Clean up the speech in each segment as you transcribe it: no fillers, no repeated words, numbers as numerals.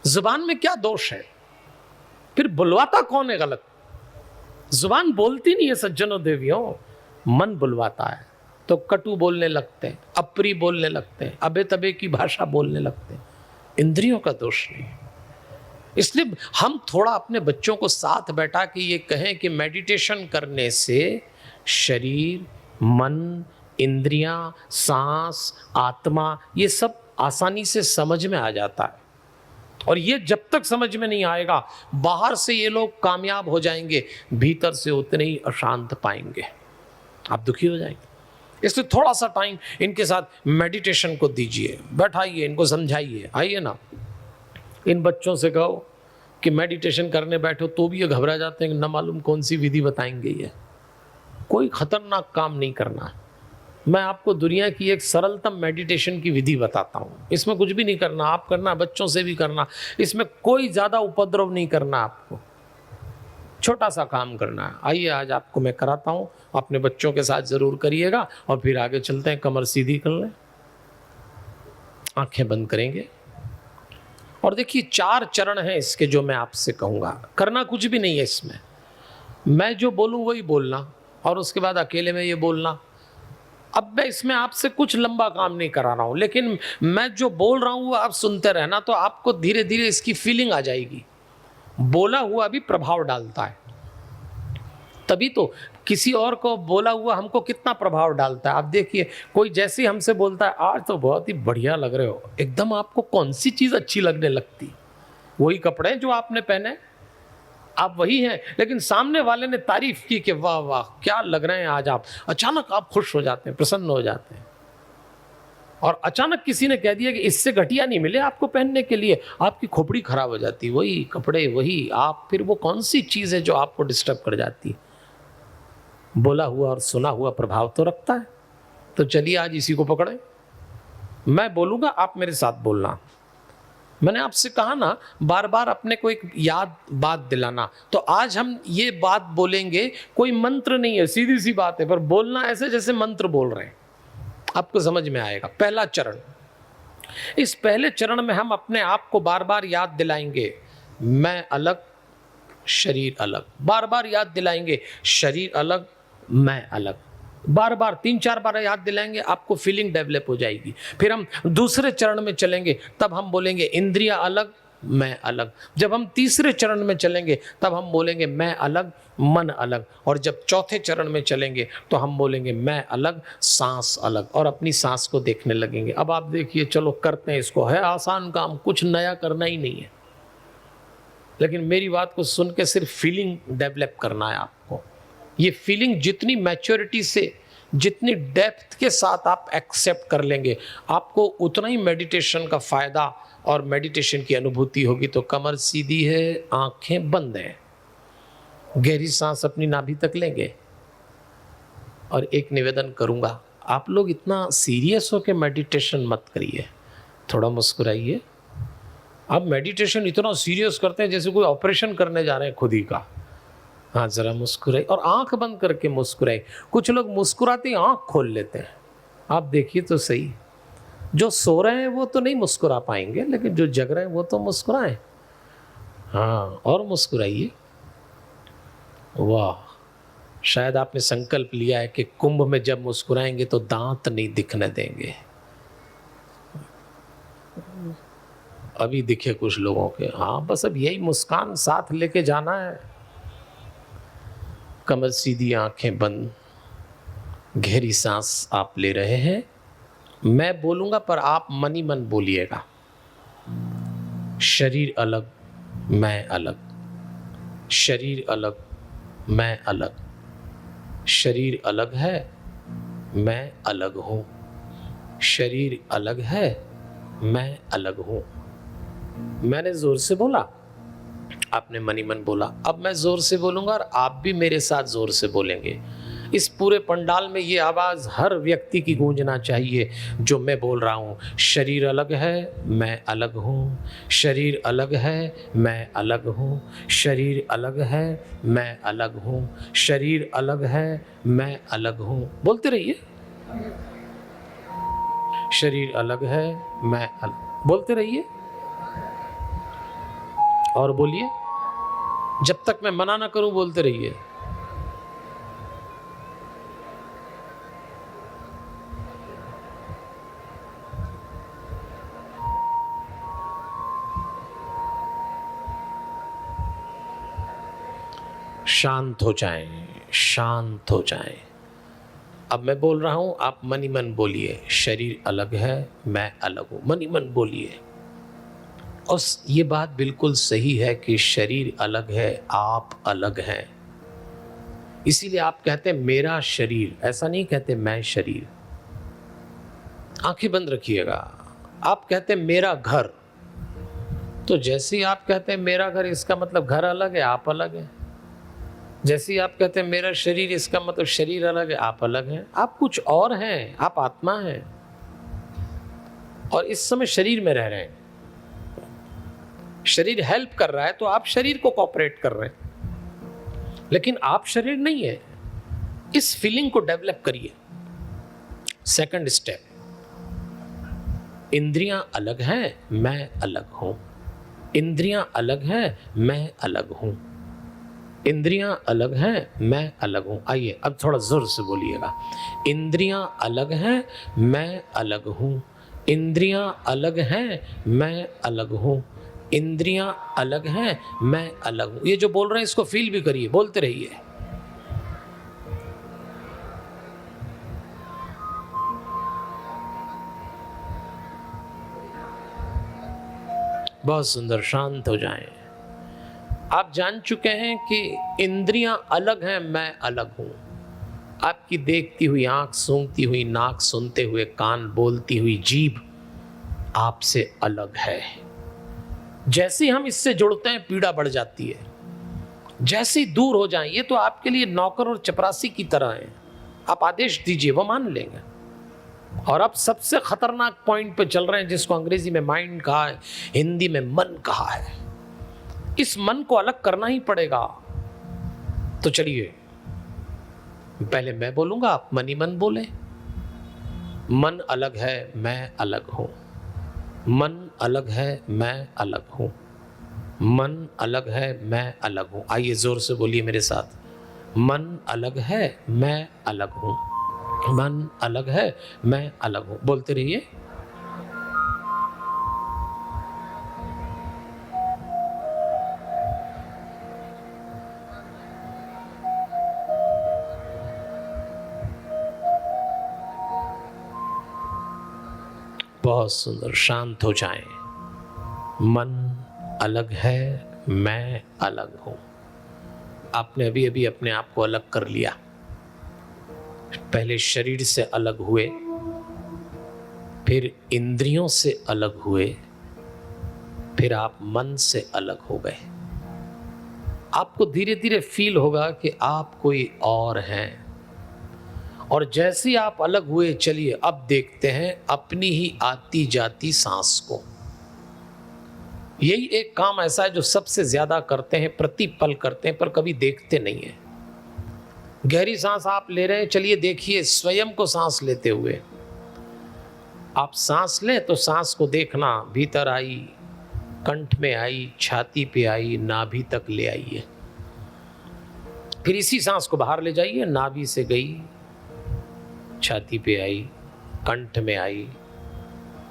जुबान में क्या दोष है? फिर बुलवाता कौन है गलत? जुबान बोलती नहीं है सज्जनों देवियों, मन बुलवाता है। तो कटु बोलने लगते हैं, अप्री बोलने लगते हैं, अबे तबे की भाषा बोलने लगते हैं। इंद्रियों का दोष नहीं। इसलिए हम थोड़ा अपने बच्चों को साथ बैठा के ये कहें कि मेडिटेशन करने से शरीर, मन, इंद्रियां, सांस, आत्मा, ये सब आसानी से समझ में आ जाता है। और ये जब तक समझ में नहीं आएगा, बाहर से ये लोग कामयाब हो जाएंगे, भीतर से उतने ही अशांत पाएंगे, आप दुखी हो जाएंगे। इसलिए थोड़ा सा टाइम इनके साथ मेडिटेशन को दीजिए, बैठाइए, इनको समझाइए। आइए ना, इन बच्चों से कहो कि मेडिटेशन करने बैठो तो भी ये घबरा जाते हैं, न मालूम कौन सी विधि बताएंगे। ये कोई खतरनाक काम नहीं करना है। मैं आपको दुनिया की एक सरलतम मेडिटेशन की विधि बताता हूँ। इसमें कुछ भी नहीं करना, आप करना, बच्चों से भी करना। इसमें कोई ज़्यादा उपद्रव नहीं करना, आपको छोटा सा काम करना है। आइए आज आपको मैं कराता हूँ, अपने बच्चों के साथ ज़रूर करिएगा और फिर आगे चलते हैं। कमर सीधी कर लें, आंखें बंद करेंगे और देखिए 4 चरण हैं इसके जो मैं आपसे कहूँगा। करना कुछ भी नहीं है इसमें, मैं जो बोलूँ वही बोलना और उसके बाद अकेले में ये बोलना। अब मैं इसमें आपसे कुछ लंबा काम नहीं करा रहा हूँ, लेकिन मैं जो बोल रहा हूँ वो आप सुनते रहना, तो आपको धीरे धीरे इसकी फीलिंग आ जाएगी। बोला हुआ भी प्रभाव डालता है, तभी तो किसी और को बोला हुआ हमको कितना प्रभाव डालता है। आप देखिए, कोई जैसे ही हमसे बोलता है आज तो बहुत ही बढ़िया लग रहे हो, एकदम आपको कौन सी चीज़ अच्छी लगने लगती? वही कपड़े जो आपने पहने, आप वही हैं, लेकिन सामने वाले ने तारीफ की कि वाह वाह क्या लग रहे हैं आज आप, अचानक आप खुश हो जाते हैं, प्रसन्न हो जाते हैं। और अचानक किसी ने कह दिया कि इससे घटिया नहीं मिले आपको पहनने के लिए, आपकी खोपड़ी खराब हो जाती। वही कपड़े, वही आप, फिर वो कौन सी चीज़ है जो आपको डिस्टर्ब कर जाती? बोला हुआ और सुना हुआ प्रभाव तो रखता है। तो चलिए आज इसी को पकड़ें। मैं बोलूँगा, आप मेरे साथ बोलना। मैंने आपसे कहा ना, बार बार अपने को एक याद बात दिलाना। तो आज हम ये बात बोलेंगे, कोई मंत्र नहीं है, सीधी सी बात है, पर बोलना ऐसे जैसे मंत्र बोल रहे हैं, आपको समझ में आएगा। पहला चरण, इस पहले चरण में हम अपने आप को बार बार याद दिलाएंगे, मैं अलग, शरीर अलग। बार बार याद दिलाएंगे, शरीर अलग, मैं अलग। बार बार 3-4 बार याद दिलाएंगे, आपको फीलिंग डेवलप हो जाएगी। फिर हम दूसरे चरण में चलेंगे, तब हम बोलेंगे इंद्रियां अलग, मैं अलग। जब हम तीसरे चरण में चलेंगे तब हम बोलेंगे मैं अलग, मन अलग। और जब चौथे चरण में चलेंगे तो हम बोलेंगे मैं अलग, सांस अलग, और अपनी सांस को देखने लगेंगे। अब आप देखिए, चलो करते हैं इसको, है आसान काम, कुछ नया करना ही नहीं है, लेकिन मेरी बात को सुन के सिर्फ फीलिंग डेवलप करना है आपको। ये फीलिंग जितनी मैच्योरिटी से, जितनी डेप्थ के साथ आप एक्सेप्ट कर लेंगे, आपको उतना ही मेडिटेशन का फायदा और मेडिटेशन की अनुभूति होगी। तो कमर सीधी है, आंखें बंद हैं, गहरी सांस अपनी नाभि तक लेंगे। और एक निवेदन करूंगा, आप लोग इतना सीरियस होकर मेडिटेशन मत करिए, थोड़ा मुस्कुराइए। आप मेडिटेशन इतना सीरियस करते हैं जैसे कोई ऑपरेशन करने जा रहे हैं खुद ही का। हाँ, जरा मुस्कुराइए और आंख बंद करके मुस्कुराइए। कुछ लोग मुस्कुराते ही आंख खोल लेते हैं, आप देखिए तो सही। जो सो रहे हैं वो तो नहीं मुस्कुरा पाएंगे, लेकिन जो जग रहे हैं वो तो मुस्कुराएं। हाँ, और मुस्कुराइए। वाह, शायद आपने संकल्प लिया है कि कुंभ में जब मुस्कुराएंगे तो दांत नहीं दिखने देंगे। अभी दिखे कुछ लोगों के, हाँ बस अब यही मुस्कान साथ लेके जाना है। कमर सीधी, आंखें बंद, गहरी सांस आप ले रहे हैं। मैं बोलूंगा पर आप मन ही मन बोलिएगा। शरीर अलग, मैं अलग, शरीर अलग, मैं अलग, शरीर अलग है, मैं अलग हूं, शरीर अलग है, मैं अलग हूं। मैंने जोर से बोला, आपने मनी मन बोला। अब मैं जोर से बोलूंगा और आप भी मेरे साथ जोर से बोलेंगे। इस पूरे पंडाल में ये आवाज हर व्यक्ति की गूंजना चाहिए जो मैं बोल रहा हूं। शरीर अलग है, मैं अलग हूं, शरीर अलग है, मैं अलग हूं, शरीर अलग है, मैं अलग हूं, शरीर अलग है, मैं अलग हूं। बोलते रहिए, शरीर अलग है, मैं अलग, बोलते रहिए। और बोलिए, जब तक मैं मना ना करूं बोलते रहिए। शांत हो जाएं, शांत हो जाएं। अब मैं बोल रहा हूं, आप मन ही मन बोलिए, शरीर अलग है, मैं अलग हूं। मन ही मन बोलिए। और ये बात बिल्कुल सही है कि शरीर अलग है, आप अलग हैं। इसीलिए आप कहते हैं मेरा शरीर, ऐसा नहीं कहते मैं शरीर। आंखें बंद रखिएगा। आप कहते हैं मेरा घर, तो जैसे ही आप कहते हैं मेरा घर, इसका मतलब घर अलग है, आप अलग हैं। जैसे ही आप कहते हैं मेरा शरीर, इसका मतलब शरीर अलग है, आप अलग हैं। आप कुछ और हैं, आप आत्मा हैं और इस समय शरीर में रह रहे हैं। शरीर हेल्प कर रहा है तो आप शरीर को कोऑपरेट कर रहे हैं, लेकिन आप शरीर नहीं है। इस फीलिंग को डेवलप करिए। सेकंड स्टेप, इंद्रियां अलग हैं, मैं अलग हूं। इंद्रियां अलग हैं, मैं अलग हूं। इंद्रियां अलग हैं, मैं अलग हूं। आइए अब थोड़ा जोर से बोलिएगा। इंद्रियां अलग हैं, मैं अलग हूं। इंद्रियां अलग हैं, मैं अलग हूं। इंद्रियां अलग हैं, मैं अलग हूं। ये जो बोल रहे हैं इसको फील भी करिए, बोलते रहिए। बहुत सुंदर, शांत हो जाएं। आप जान चुके हैं कि इंद्रियां अलग हैं, मैं अलग हूं। आपकी देखती हुई आंख, सूंघती हुई नाक, सुनते हुए कान, बोलती हुई जीभ आपसे अलग है। जैसे हम इससे जुड़ते हैं पीड़ा बढ़ जाती है। जैसे ही दूर हो जाएं, ये तो आपके लिए नौकर और चपरासी की तरह है। आप आदेश दीजिए, वो मान लेंगे। और अब सबसे खतरनाक पॉइंट पे चल रहे हैं, जिसको अंग्रेजी में माइंड कहा है, हिंदी में मन कहा है। इस मन को अलग करना ही पड़ेगा। तो चलिए, पहले मैं बोलूंगा, आप मन ही मन बोले। मन अलग है, मैं अलग हूं। मन अलग है, मैं अलग हूं। मन अलग है, मैं अलग हूं। आइए जोर से बोलिए मेरे साथ। मन अलग है, मैं अलग हूं। मन अलग है, मैं अलग हूं। बोलते रहिए। बहुत सुंदर, शांत हो जाएं। मन अलग है, मैं अलग हूं। आपने अभी अभी अपने आप को अलग कर लिया। पहले शरीर से अलग हुए, फिर इंद्रियों से अलग हुए, फिर आप मन से अलग हो गए। आपको धीरे धीरे फील होगा कि आप कोई और हैं। और जैसे ही आप अलग हुए, चलिए अब देखते हैं अपनी ही आती जाती सांस को। यही एक काम ऐसा है जो सबसे ज्यादा करते हैं, प्रति पल करते हैं, पर कभी देखते नहीं है। गहरी सांस आप ले रहे हैं, चलिए देखिए स्वयं को सांस लेते हुए। आप सांस लें तो सांस को देखना, भीतर आई, कंठ में आई, छाती पे आई, नाभि तक ले आइए। फिर इसी सांस को बाहर ले जाइए। नाभि से गई, छाती पे आई, कंठ में आई,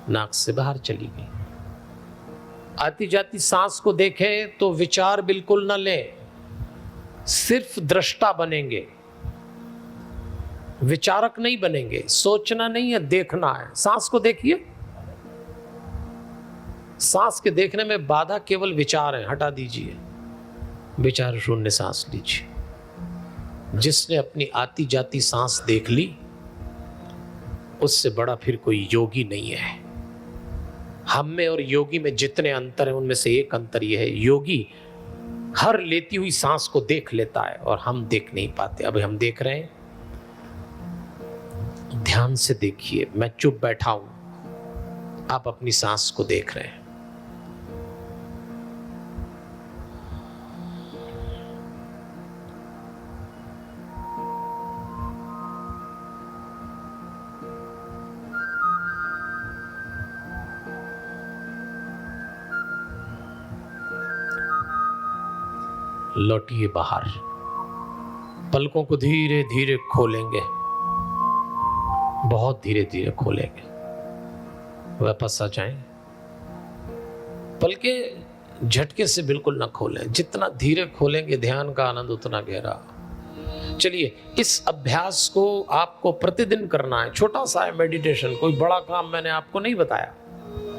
नाक से बाहर चली गई। आती जाती सांस को देखें तो विचार बिल्कुल न लें, सिर्फ दृष्टा बनेंगे, विचारक नहीं बनेंगे। सोचना नहीं है, देखना है। सांस को देखिए। सांस के देखने में बाधा केवल विचार है, हटा दीजिए। विचार शून्य सांस लीजिए। जिसने अपनी आती जाती सांस देख ली, उससे बड़ा फिर कोई योगी नहीं है। हम में और योगी में जितने अंतर हैं, उनमें से एक अंतर यह है, योगी हर लेती हुई सांस को देख लेता है और हम देख नहीं पाते। अभी हम देख रहे हैं। ध्यान से देखिए। मैं चुप बैठा हूं, आप अपनी सांस को देख रहे हैं। लौटिए बाहर, पलकों को धीरे धीरे खोलेंगे, बहुत धीरे धीरे खोलेंगे, वापस आ जाएं। पलके झटके से बिल्कुल ना खोलें, जितना धीरे खोलेंगे ध्यान का आनंद उतना गहरा। चलिए, इस अभ्यास को आपको प्रतिदिन करना है। छोटा सा है मेडिटेशन, कोई बड़ा काम मैंने आपको नहीं बताया।